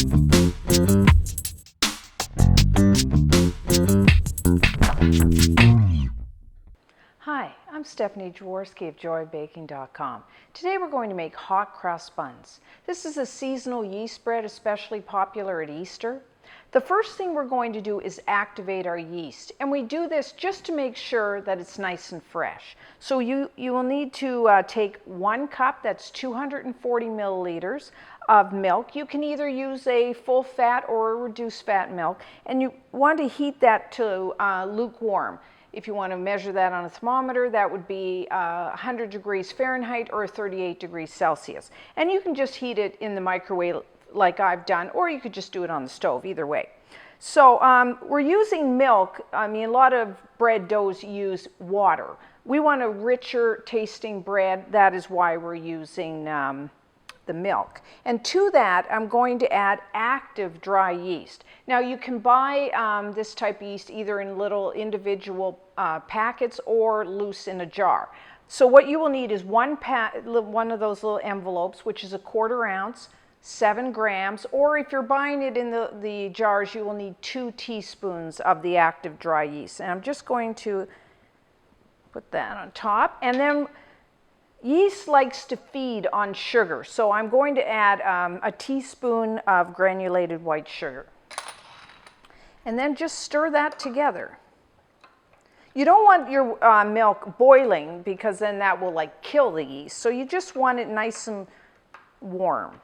Hi, I'm Stephanie Jaworski of joybaking.com. Today we're going to make hot cross buns. This is a seasonal yeast bread, especially popular at Easter. The first thing we're going to do is activate our yeast, and we do this just to make sure that it's nice and fresh. So you will need to take 1 cup, that's 240 milliliters of milk. You can either use a full fat or a reduced fat milk, and you want to heat that to lukewarm. If you want to measure that on a thermometer, that would be 100 degrees Fahrenheit or 38 degrees Celsius. And you can just heat it in the microwave like I've done, or you could just do it on the stove, either way. So we're using milk. I mean, a lot of bread doughs use water. We want a richer tasting bread. That is why we're using the milk. And to that, I'm going to add active dry yeast. Now you can buy this type of yeast either in little individual packets or loose in a jar. So what you will need is one of those little envelopes, which is 1/4 ounce, 7 grams, or if you're buying it in the jars, you will need 2 teaspoons of the active dry yeast. And I'm just going to put that on top. And then yeast likes to feed on sugar, so I'm going to add a teaspoon of granulated white sugar. And then just stir that together. You don't want your milk boiling because then that will like kill the yeast. So you just want it nice and warm.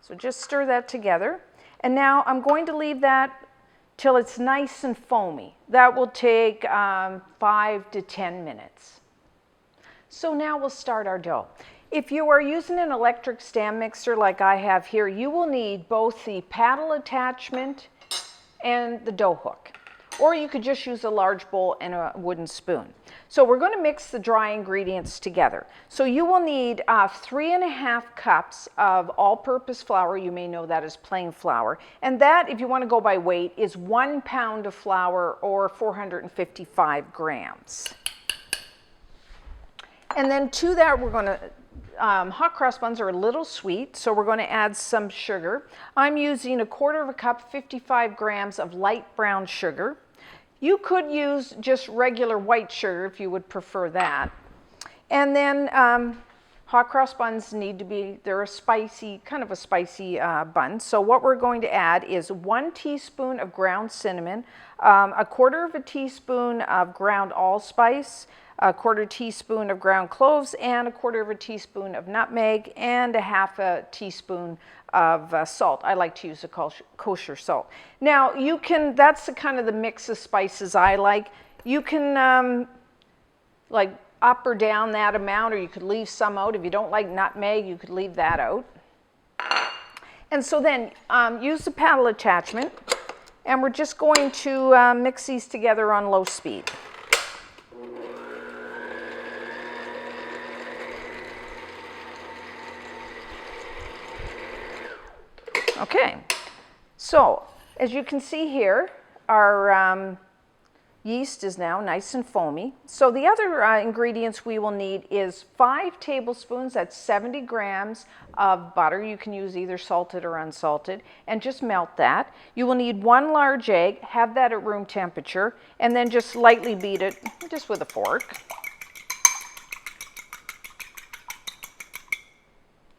So just stir that together. And now I'm going to leave that till it's nice and foamy. That will take 5 to 10 minutes. So now we'll start our dough. If you are using an electric stand mixer like I have here, you will need both the paddle attachment and the dough hook. Or you could just use a large bowl and a wooden spoon. So we're going to mix the dry ingredients together. So you will need 3½ cups of all-purpose flour. You may know that as plain flour. And that, if you want to go by weight, is 1 pound of flour or 455 grams. And then to that, we're going to, hot cross buns are a little sweet, so we're going to add some sugar. I'm using 1/4 cup, 55 grams of light brown sugar. You could use just regular white sugar if you would prefer that. And then hot cross buns need to be, they're a spicy, kind of a spicy bun. So what we're going to add is 1 teaspoon of ground cinnamon, 1/4 teaspoon of ground allspice, 1/4 teaspoon of ground cloves, and 1/4 teaspoon of nutmeg, and 1/2 teaspoon of salt. I like to use a kosher salt. Now you can, that's the kind of the mix of spices I like. You can like up or down that amount, or you could leave some out. If you don't like nutmeg, you could leave that out. And so then use the paddle attachment, and we're just going to mix these together on low speed. Okay, so as you can see here, our yeast is now nice and foamy. So the other ingredients we will need is 5 tablespoons, that's 70 grams of butter. You can use either salted or unsalted, and just melt that. You will need 1 large egg, have that at room temperature, and then just lightly beat it just with a fork.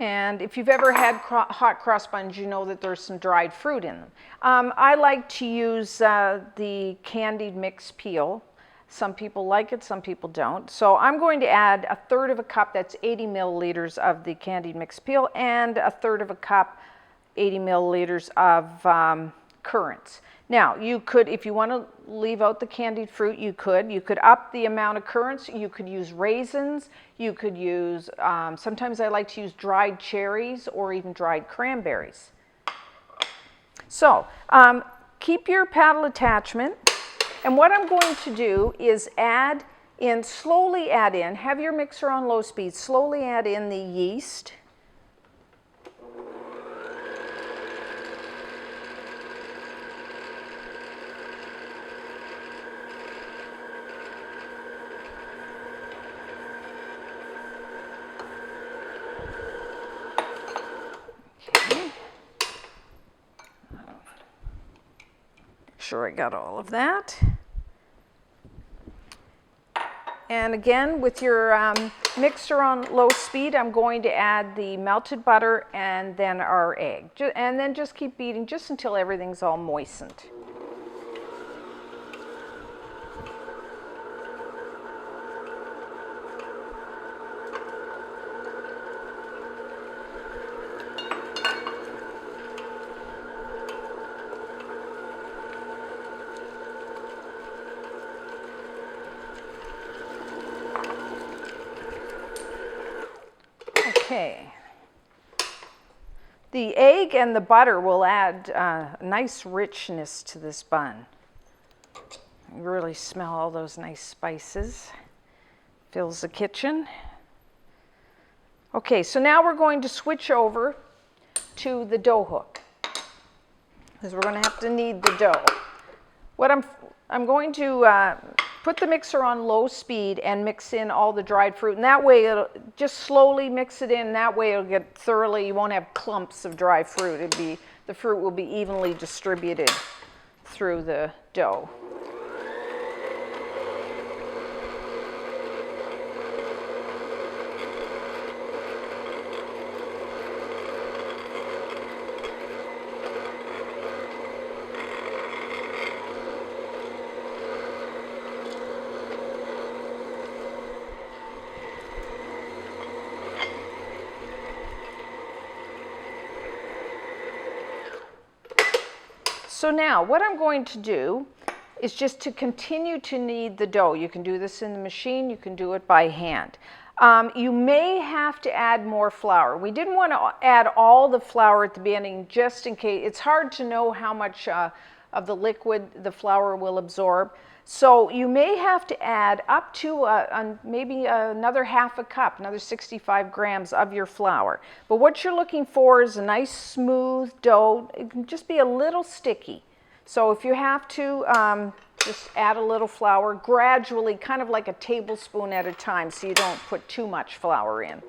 And if you've ever had hot cross buns, you know that there's some dried fruit in them. I like to use the candied mixed peel. Some people like it, some people don't. So I'm going to add 1/3 cup, that's 80 milliliters of the candied mixed peel, and 1/3 cup, 80 milliliters of currants. Now, you could, if you want to leave out the candied fruit, you could up the amount of currants. You could use raisins. You could use, sometimes I like to use dried cherries or even dried cranberries. So, keep your paddle attachment. And what I'm going to do is slowly add in, have your mixer on low speed, slowly add in the yeast. sure I got all of that. And again, with your mixer on low speed, I'm going to add the melted butter and then our egg. And then just keep beating just until everything's all moistened. Okay. The egg and the butter will add a nice richness to this bun. You really smell all those nice spices. Fills the kitchen. Okay, so now we're going to switch over to the dough hook, because we're going to have to knead the dough. What I'm going to put the mixer on low speed and mix in all the dried fruit, and that way it'll just slowly mix it in. That way it'll get thoroughly, you won't have clumps of dry fruit. The fruit will be evenly distributed through the dough. So now what I'm going to do is just to continue to knead the dough. You can do this in the machine, you can do it by hand. You may have to add more flour. We didn't want to add all the flour at the beginning just in case. It's hard to know how much of the liquid the flour will absorb. So you may have to add up to maybe another half a cup, another 65 grams of your flour. But what you're looking for is a nice smooth dough. It can just be a little sticky. So if you have to, just add a little flour gradually, kind of like a tablespoon at a time, so you don't put too much flour in.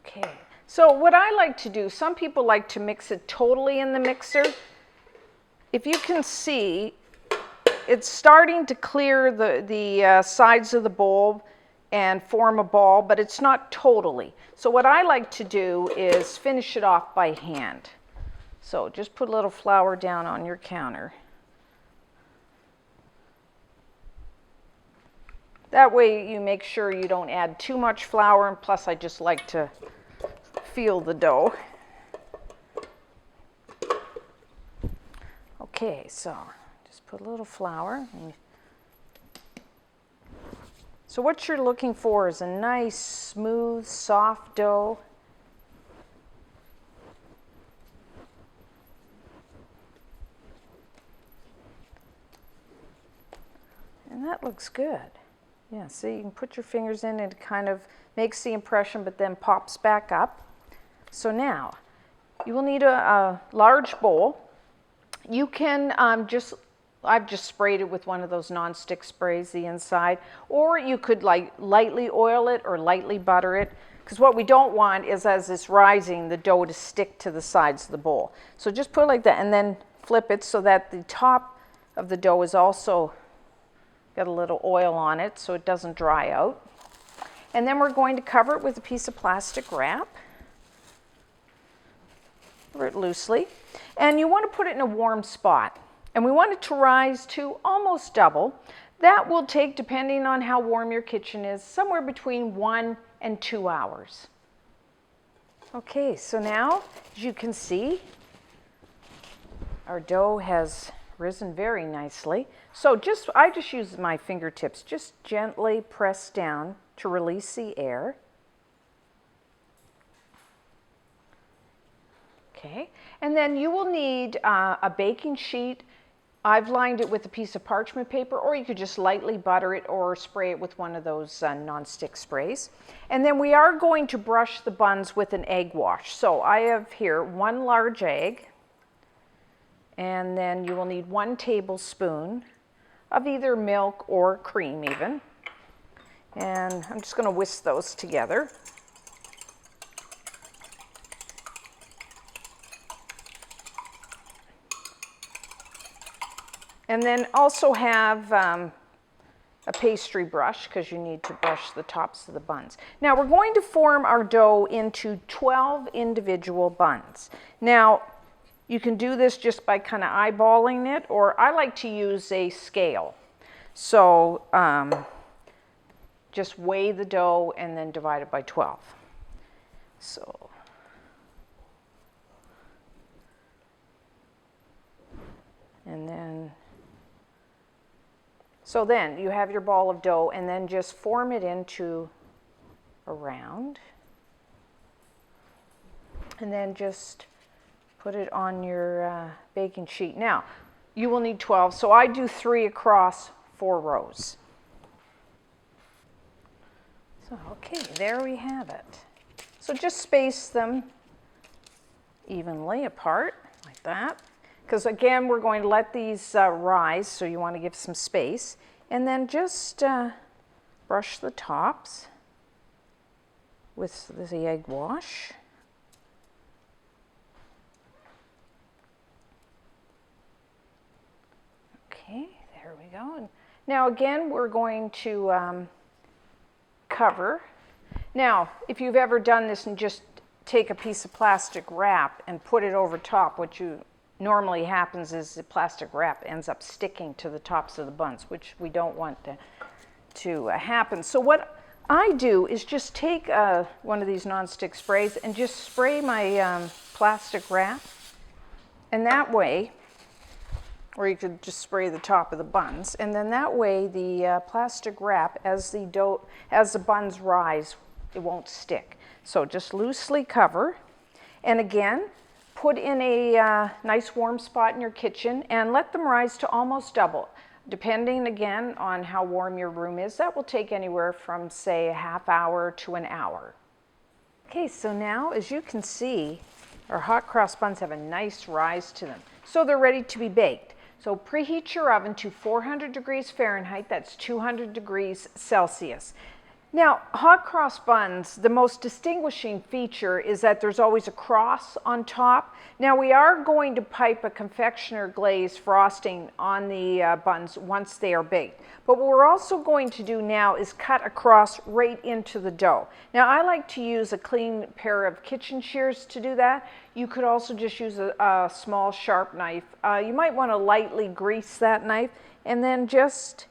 Okay, so what I like to do, some people like to mix it totally in the mixer. If you can see, it's starting to clear the sides of the bowl and form a ball, but it's not totally. So what I like to do is finish it off by hand. So just put a little flour down on your counter. That way you make sure you don't add too much flour, and plus I just like to feel the dough. Okay, so just put a little flour. So what you're looking for is a nice, smooth, soft dough. And that looks good. Yeah, see, you can put your fingers in and it kind of makes the impression but then pops back up. So now, you will need a large bowl. You can I've just sprayed it with one of those non-stick sprays, the inside, or you could like lightly oil it or lightly butter it, because what we don't want is, as it's rising, the dough to stick to the sides of the bowl. So just put it like that and then flip it so that the top of the dough is also got a little oil on it so it doesn't dry out. And then we're going to cover it with a piece of plastic wrap. Cover it loosely. And you want to put it in a warm spot. And we want it to rise to almost double. That will take, depending on how warm your kitchen is, somewhere between 1 and 2 hours. Okay, so now, as you can see, our dough has risen very nicely. So I just use my fingertips, just gently press down to release the air. Okay, and then you will need a baking sheet. I've lined it with a piece of parchment paper, or you could just lightly butter it or spray it with one of those non-stick sprays. And then we are going to brush the buns with an egg wash. So I have here 1 large egg, and then you will need 1 tablespoon of either milk or cream even. And I'm just going to whisk those together. And then also have a pastry brush, because you need to brush the tops of the buns. Now we're going to form our dough into 12 individual buns. Now you can do this just by kind of eyeballing it, or I like to use a scale. So just weigh the dough and then divide it by 12. So and then so then you have your ball of dough, and then just form it into a round. And then just put it on your baking sheet. Now, you will need 12, so I do 3 across 4 rows. So, okay, there we have it. So just space them evenly apart, like that. Because again, we're going to let these rise, so you want to give some space. And then just brush the tops with the egg wash. Okay, there we go. And now again, we're going to cover. Now, if you've ever done this and just take a piece of plastic wrap and put it over top, what normally happens is the plastic wrap ends up sticking to the tops of the buns, which we don't want to happen. So what I do is just take one of these non-stick sprays and just spray my plastic wrap, and that way, or you could just spray the top of the buns, and then that way the plastic wrap, as the buns rise, it won't stick. So just loosely cover, and again, put in a nice warm spot in your kitchen and let them rise to almost double. Depending again on how warm your room is, that will take anywhere from say a half hour to an hour. Okay, so now as you can see, our hot cross buns have a nice rise to them. So they're ready to be baked. So preheat your oven to 400 degrees Fahrenheit, that's 200 degrees Celsius. Now, hot cross buns, the most distinguishing feature is that there's always a cross on top. Now, we are going to pipe a confectioner glaze frosting on the buns once they are baked. But what we're also going to do now is cut across right into the dough. Now, I like to use a clean pair of kitchen shears to do that. You could also just use a small sharp knife. You might want to lightly grease that knife and then just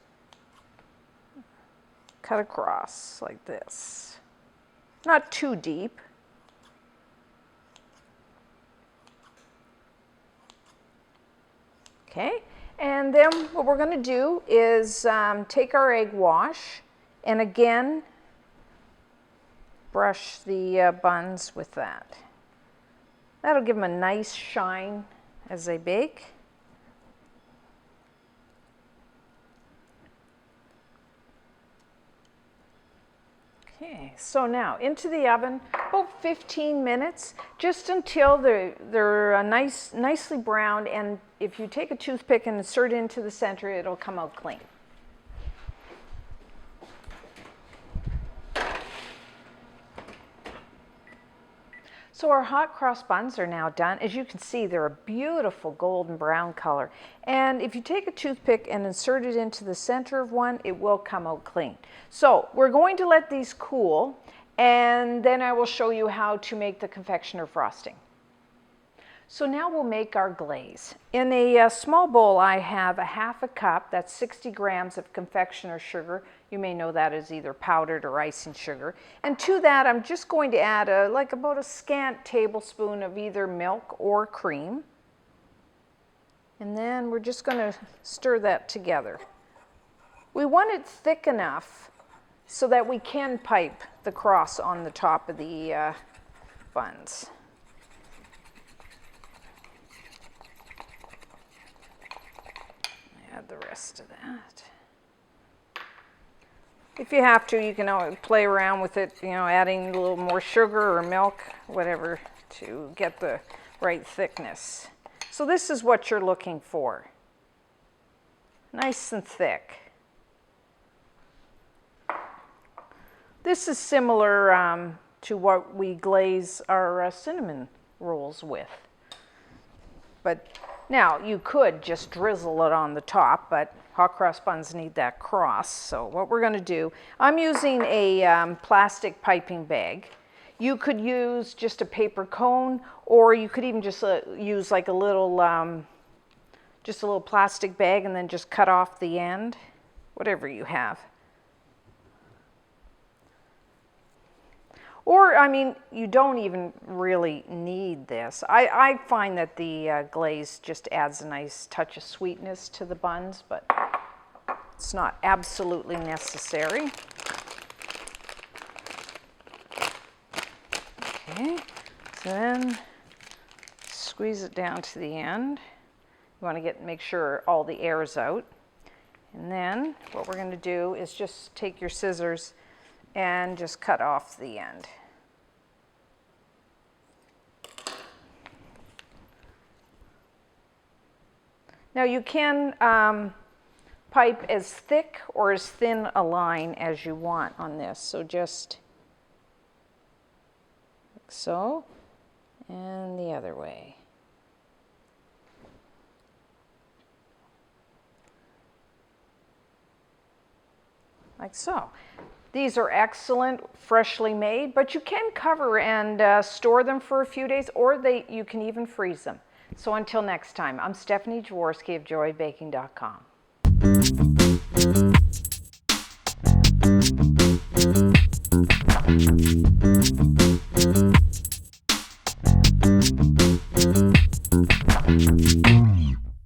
cut across like this. Not too deep. Okay, and then what we're going to do is take our egg wash and again brush the buns with that. That'll give them a nice shine as they bake. Okay, so now into the oven, about 15 minutes, just until they're nicely browned, and if you take a toothpick and insert it into the center, it'll come out clean. So our hot cross buns are now done. As you can see, they're a beautiful golden brown color. And if you take a toothpick and insert it into the center of one, it will come out clean. So we're going to let these cool, and then I will show you how to make the confectioner frosting. So now we'll make our glaze. In a small bowl, I have a half a cup, that's 60 grams of confectioner sugar. You may know that as either powdered or icing sugar. And to that, I'm just going to add about a scant tablespoon of either milk or cream. And then we're just going to stir that together. We want it thick enough so that we can pipe the cross on the top of the buns. Add the rest of that. If you have to, you can always play around with it, adding a little more sugar or milk, whatever, to get the right thickness. So this is what you're looking for. Nice and thick. This is similar to what we glaze our cinnamon rolls with. But now you could just drizzle it on the top, but hot cross buns need that cross. So what we're going to do, I'm using a plastic piping bag. You could use just a paper cone, or you could even just use like a little plastic bag and then just cut off the end, whatever you have. Or, I mean, you don't even really need this. I find that the glaze just adds a nice touch of sweetness to the buns, but it's not absolutely necessary. Okay, so then squeeze it down to the end. You want to make sure all the air is out. And then what we're going to do is just take your scissors and just cut off the end. Now you can pipe as thick or as thin a line as you want on this. So just like so, and the other way. Like so. These are excellent, freshly made, but you can cover and store them for a few days, or you can even freeze them. So until next time, I'm Stephanie Jaworski of joybaking.com.